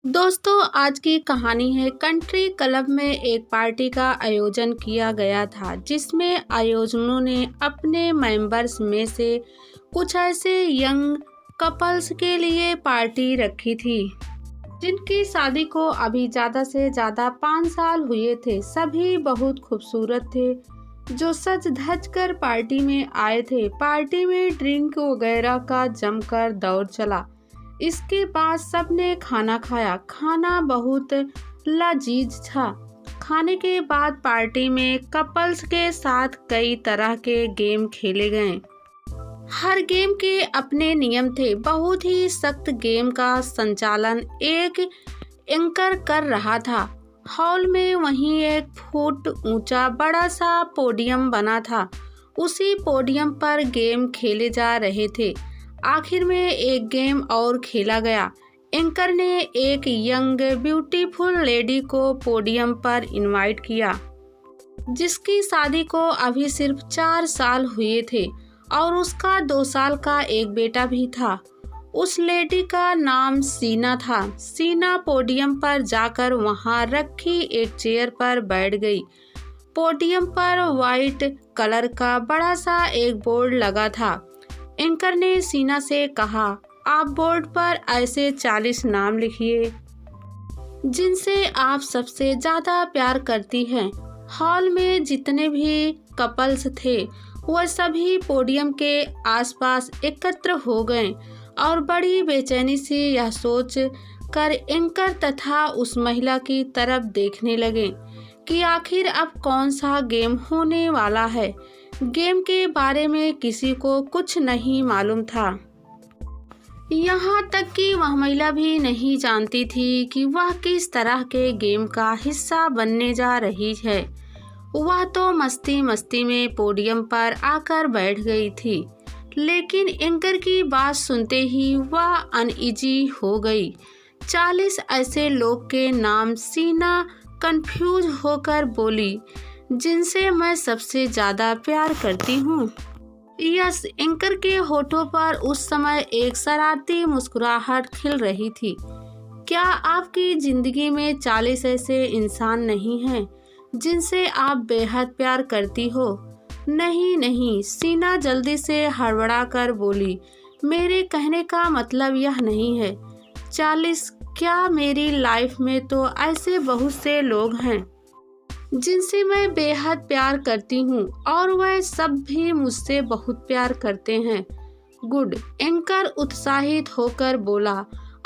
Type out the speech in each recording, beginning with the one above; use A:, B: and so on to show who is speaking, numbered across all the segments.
A: दोस्तों, आज की कहानी है कंट्री क्लब में एक पार्टी का आयोजन किया गया था जिसमें आयोजकों ने अपने मेंबर्स में से कुछ ऐसे यंग कपल्स के लिए पार्टी रखी थी जिनकी शादी को अभी ज़्यादा से ज़्यादा 5 साल हुए थे। सभी बहुत खूबसूरत थे जो सज धज कर पार्टी में आए थे। पार्टी में ड्रिंक वगैरह का जमकर दौर चला। इसके बाद सबने खाना खाया। खाना बहुत लजीज था। खाने के बाद पार्टी में कपल्स के साथ कई तरह के गेम खेले गए। हर गेम के अपने नियम थे। बहुत ही सख्त गेम का संचालन एक एंकर कर रहा था। हॉल में वहीं 1 फुट ऊंचा बड़ा सा पोडियम बना था। उसी पोडियम पर गेम खेले जा रहे थे। आखिर में एक गेम और खेला गया। एंकर ने एक यंग ब्यूटीफुल लेडी को पोडियम पर इनवाइट किया जिसकी शादी को अभी सिर्फ 4 साल हुए थे और उसका 2 साल का एक बेटा भी था। उस लेडी का नाम सीना था। सीना पोडियम पर जाकर वहां रखी एक चेयर पर बैठ गई। पोडियम पर वाइट कलर का बड़ा सा एक बोर्ड लगा था। एंकर ने सीना से कहा, आप बोर्ड पर ऐसे 40 नाम लिखिए जिनसे आप सबसे ज़्यादा प्यार करती हैं। हॉल में जितने भी कपल्स थे वह सभी पोडियम के आसपास एकत्र हो गए और बड़ी बेचैनी से यह सोच कर एंकर तथा उस महिला की तरफ देखने लगे कि आखिर अब कौन सा गेम होने वाला है। गेम के बारे में किसी को कुछ नहीं मालूम था। यहाँ तक कि वह महिला भी नहीं जानती थी कि वह किस तरह के गेम का हिस्सा बनने जा रही है। वह तो मस्ती मस्ती में पोडियम पर आकर बैठ गई थी, लेकिन एंकर की बात सुनते ही वह अनईजी हो गई। 40 ऐसे लोग के नाम सीना कंफ्यूज होकर बोली जिनसे मैं सबसे ज़्यादा प्यार करती हूँ। यस, एंकर के होठों पर उस समय एक शरारती मुस्कुराहट खिल रही थी। क्या आपकी ज़िंदगी में 40 ऐसे इंसान नहीं हैं जिनसे आप बेहद प्यार करती हो? नहीं नहीं, सीना जल्दी से हड़बड़ा कर बोली, मेरे कहने का मतलब यह नहीं है। 40 क्या, मेरी लाइफ में तो ऐसे बहुत से लोग हैं जिनसे मैं बेहद प्यार करती हूँ और वह सब भी मुझसे बहुत प्यार करते हैं। गुड, एंकर उत्साहित होकर बोला,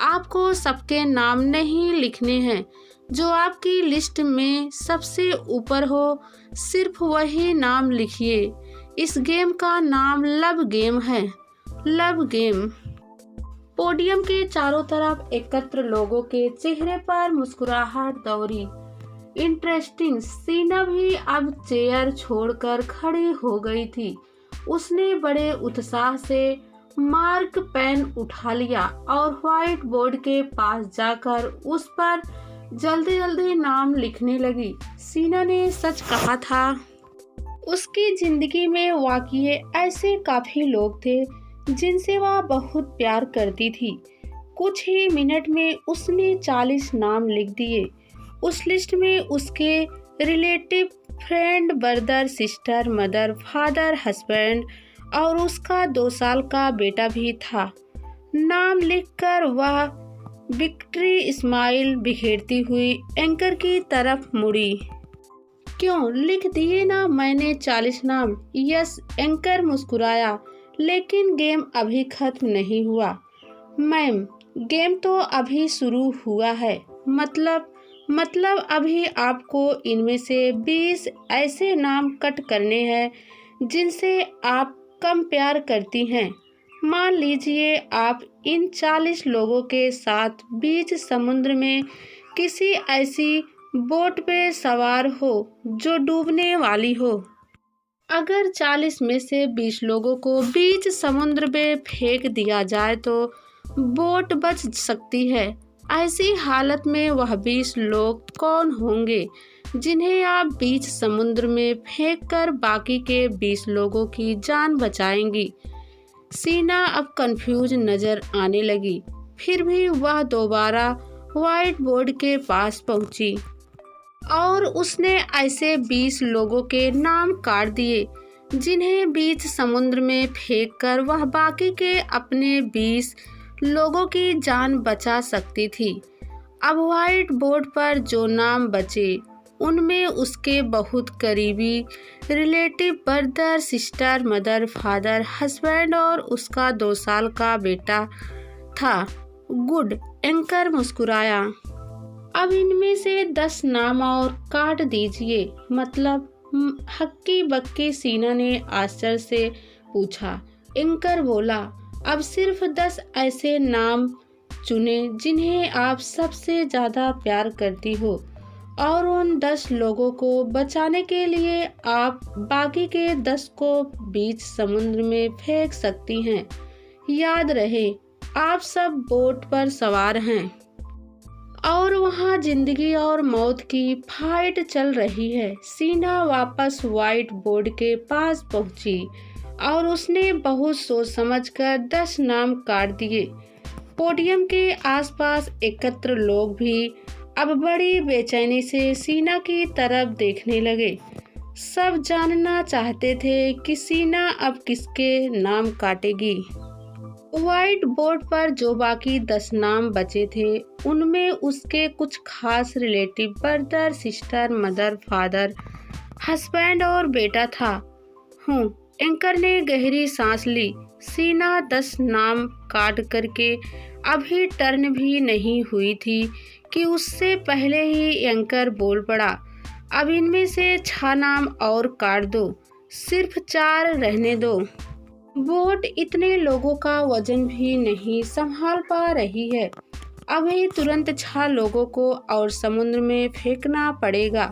A: आपको सबके नाम नहीं लिखने हैं। जो आपकी लिस्ट में सबसे ऊपर हो सिर्फ वही नाम लिखिए। इस गेम का नाम लव गेम है। Love game. पोडियम के चारों तरफ एकत्र लोगों के चेहरे पर मुस्कुराहट दौड़ी। इंटरेस्टिंग। सीना भी अब चेयर छोड़कर खड़ी हो गई थी। उसने बड़े उत्साह से मार्क पेन उठा लिया और व्हाइट बोर्ड के पास जाकर उस पर जल्दी जल्दी नाम लिखने लगी। सीना ने सच कहा था। उसकी जिंदगी में वाकई ऐसे काफी लोग थे जिनसे वह बहुत प्यार करती थी। कुछ ही मिनट में उसने 40 नाम लिख दिए। उस लिस्ट में उसके relative, friend, brother, sister, mother, father, husband और उसका 2 साल का बेटा भी था। नाम लिखकर वह विक्ट्री स्माइल बिखेरती हुई एंकर की तरफ मुड़ी। क्यों, लिख दिए ना मैंने 40 नाम। यस, एंकर मुस्कुराया, लेकिन गेम अभी खत्म नहीं हुआ। मैम, गेम तो अभी शुरू हुआ है। मतलब अभी आपको इनमें से 20 ऐसे नाम कट करने हैं जिनसे आप कम प्यार करती हैं। मान लीजिए आप इन 40 लोगों के साथ बीच समुद्र में किसी ऐसी बोट पे सवार हो जो डूबने वाली हो। अगर 40 में से 20 लोगों को बीच समुद्र में फेंक दिया जाए तो बोट बच सकती है। ऐसी हालत में वह 20 लोग कौन होंगे जिन्हें आप बीच समुद्र में फेंककर बाकी के 20 लोगों की जान बचाएंगी? सीना अब कंफ्यूज नजर आने लगी। फिर भी वह दोबारा व्हाइट बोर्ड के पास पहुंची और उसने ऐसे 20 लोगों के नाम काट दिए जिन्हें बीच समुद्र में फेंककर वह बाकी के अपने 20 लोगों की जान बचा सकती थी। अब व्हाइट बोर्ड पर जो नाम बचे उनमें उसके बहुत करीबी relative, brother, sister, mother, father, husband और उसका 2 साल का बेटा था। गुड, एंकर मुस्कुराया। अब इनमें से 10 नाम और काट दीजिए, मतलब हक्की बक्की, सीना ने आश्चर्य से पूछा। एंकर बोला, अब सिर्फ 10 ऐसे नाम चुने जिन्हें आप सबसे ज़्यादा प्यार करती हो और उन 10 लोगों को बचाने के लिए आप बाकी के 10 को बीच समुद्र में फेंक सकती हैं। याद रहे, आप सब बोट पर सवार हैं और वहाँ जिंदगी और मौत की फाइट चल रही है। सीना वापस व्हाइट बोर्ड के पास पहुंची और उसने बहुत सोच समझकर 10 नाम काट दिए। पोडियम के आसपास एकत्र लोग भी अब बड़ी बेचैनी से सीना की तरफ देखने लगे। सब जानना चाहते थे कि सीना अब किसके नाम काटेगी। व्हाइट बोर्ड पर जो बाकी 10 नाम बचे थे उनमें उसके कुछ खास relative, brother, sister, mother, father, husband और बेटा था। एंकर ने गहरी सांस ली। सीना 10 नाम काट करके अभी टर्न भी नहीं हुई थी कि उससे पहले ही एंकर बोल पड़ा, अब इनमें से 6 नाम और काट दो, सिर्फ 4 रहने दो। बोट इतने लोगों का वजन भी नहीं संभाल पा रही है। अभी तुरंत 6 लोगों को और समुद्र में फेंकना पड़ेगा,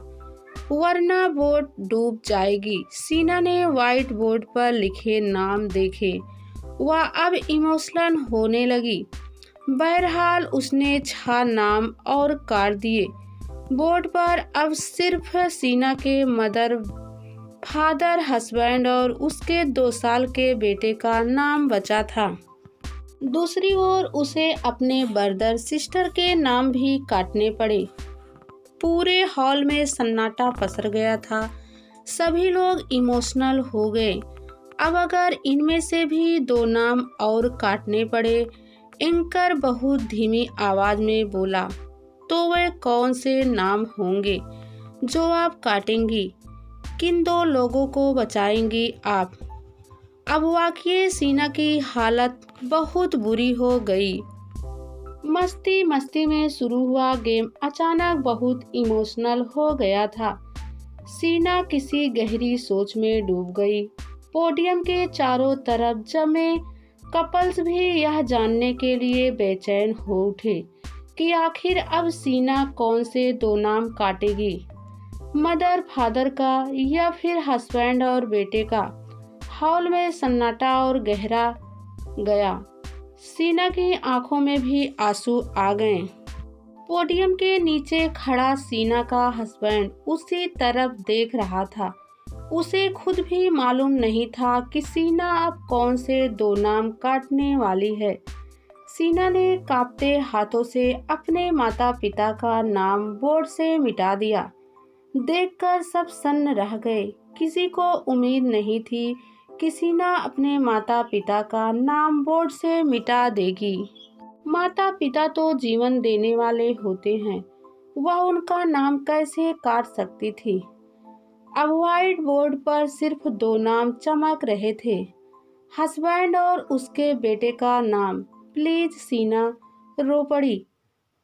A: वरना बोट डूब जाएगी। सीना ने व्हाइट बोर्ड पर लिखे नाम देखे। वह अब इमोशनल होने लगी। बहरहाल उसने 6 नाम और काट दिए। बोर्ड पर अब सिर्फ सीना के मदर, फादर, हस्बैंड और उसके 2 साल के बेटे का नाम बचा था। दूसरी ओर उसे अपने ब्रदर, सिस्टर के नाम भी काटने पड़े। पूरे हॉल में सन्नाटा पसर गया था। सभी लोग इमोशनल हो गए। अब अगर इनमें से भी 2 नाम और काटने पड़े, एंकर बहुत धीमी आवाज में बोला, तो वे कौन से नाम होंगे जो आप काटेंगी? किन 2 लोगों को बचाएंगी आप? अब वाकई सीना की हालत बहुत बुरी हो गई। मस्ती मस्ती में शुरू हुआ गेम अचानक बहुत इमोशनल हो गया था। सीना किसी गहरी सोच में डूब गई। पोडियम के चारों तरफ जमे कपल्स भी यह जानने के लिए बेचैन हो उठे कि आखिर अब सीना कौन से 2 नाम काटेगी, मदर फादर का या फिर हस्बैंड और बेटे का। हॉल में सन्नाटा और गहरा गया। सीना की आंखों में भी आंसू आ गए। पोडियम के नीचे खड़ा सीना का हस्बैंड उसी तरफ देख रहा था। उसे खुद भी मालूम नहीं था कि सीना अब कौन से 2 नाम काटने वाली है। सीना ने कांपते हाथों से अपने माता पिता का नाम बोर्ड से मिटा दिया। देखकर सब सन्न रह गए। किसी को उम्मीद नहीं थी कि सीना अपने माता पिता का नाम बोर्ड से मिटा देगी। माता पिता तो जीवन देने वाले होते हैं, वह उनका नाम कैसे काट सकती थी? अब व्हाइट बोर्ड पर सिर्फ 2 नाम चमक रहे थे, हस्बैंड और उसके बेटे का नाम। प्लीज सीना रो पड़ी,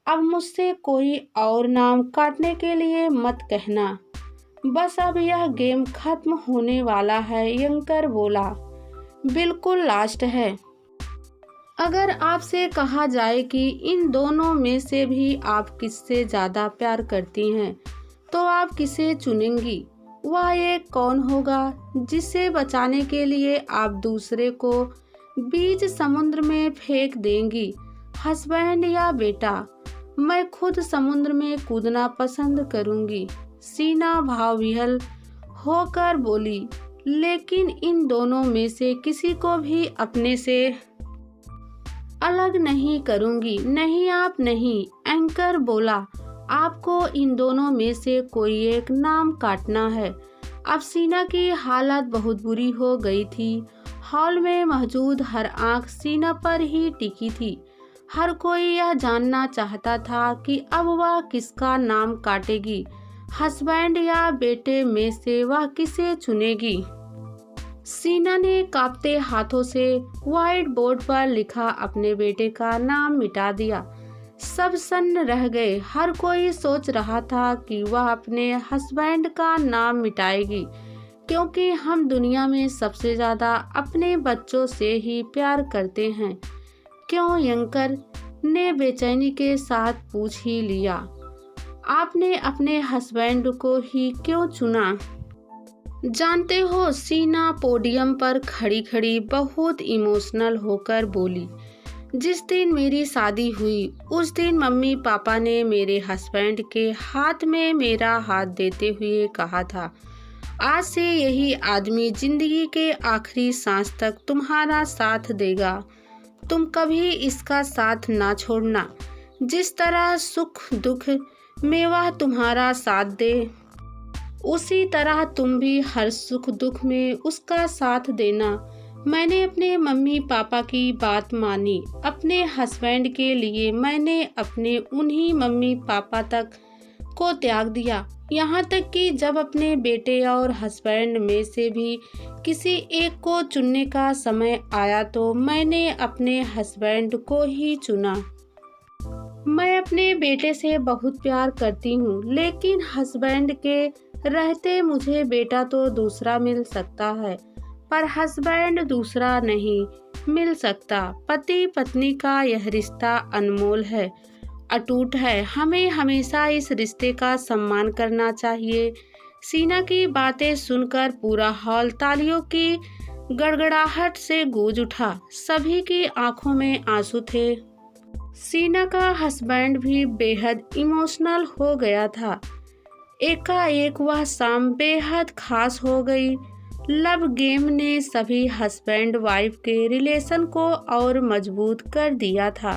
A: अब मुझसे कोई और नाम काटने के लिए मत कहना, बस अब यह गेम खत्म होने वाला है। एंकर बोला, बिल्कुल लास्ट है। अगर आपसे कहा जाए कि इन दोनों में से भी आप किससे ज़्यादा प्यार करती हैं, तो आप किसे चुनेंगी? वह एक कौन होगा जिसे बचाने के लिए आप दूसरे को बीच समुद्र में फेंक देंगी, हस्बैंड या बेटा? मैं खुद समुद्र में कूदना पसंद करूंगी। सीना भावविह्वल होकर बोली, लेकिन इन दोनों में से किसी को भी अलग नहीं करूँगी। नहीं आप नहीं, एंकर बोला, आपको इन दोनों में से कोई एक नाम काटना है। अब सीना की हालत बहुत बुरी हो गई थी। हॉल में मौजूद हर आंख सीना पर ही टिकी थी। हर कोई यह जानना चाहता था कि अब वह किसका नाम काटेगी, हस्बैंड या बेटे में से वह किसे चुनेगी। सीना ने कांपते हाथों से व्हाइट बोर्ड पर लिखा अपने बेटे का नाम मिटा दिया। सब सन्न रह गए। हर कोई सोच रहा था कि वह अपने हस्बैंड का नाम मिटाएगी, क्योंकि हम दुनिया में सबसे ज़्यादा अपने बच्चों से ही प्यार करते हैं। क्यों, यंकर ने बेचैनी के साथ पूछ ही लिया। आपने अपने हस्बैंड को ही क्यों चुना? जानते हो, सीना पोडियम पर खड़ी खड़ी बहुत इमोशनल होकर बोली। जिस दिन मेरी शादी हुई उस दिन मम्मी पापा ने मेरे हस्बैंड के हाथ में मेरा हाथ देते हुए कहा था, आज से यही आदमी जिंदगी के आखिरी सांस तक तुम्हारा साथ देगा। तुम कभी इसका साथ ना छोड़ना। जिस तरह सुख दुख में वह तुम्हारा साथ दे, उसी तरह तुम भी हर सुख दुख में उसका साथ देना। मैंने अपने मम्मी पापा की बात मानी। अपने हस्बैंड के लिए मैंने अपने उन्हीं मम्मी पापा तक को त्याग दिया, यहाँ तक कि जब अपने बेटे और हस्बैंड में से भी किसी एक को चुनने का समय आया तो मैंने अपने हस्बैंड को ही चुना। मैं अपने बेटे से बहुत प्यार करती हूँ, लेकिन हस्बैंड के रहते मुझे बेटा तो दूसरा मिल सकता है, पर हस्बैंड दूसरा नहीं मिल सकता। पति पत्नी का यह रिश्ता अनमोल है, अटूट है। हमें हमेशा इस रिश्ते का सम्मान करना चाहिए। सीना की बातें सुनकर पूरा हॉल तालियों की गड़गड़ाहट से गूंज उठा। सभी की आंखों में आंसू थे। सीना का हस्बैंड भी बेहद इमोशनल हो गया था। एकाएक वह शाम बेहद खास हो गई। लव गेम ने सभी हस्बैंड वाइफ के रिलेशन को और मजबूत कर दिया था।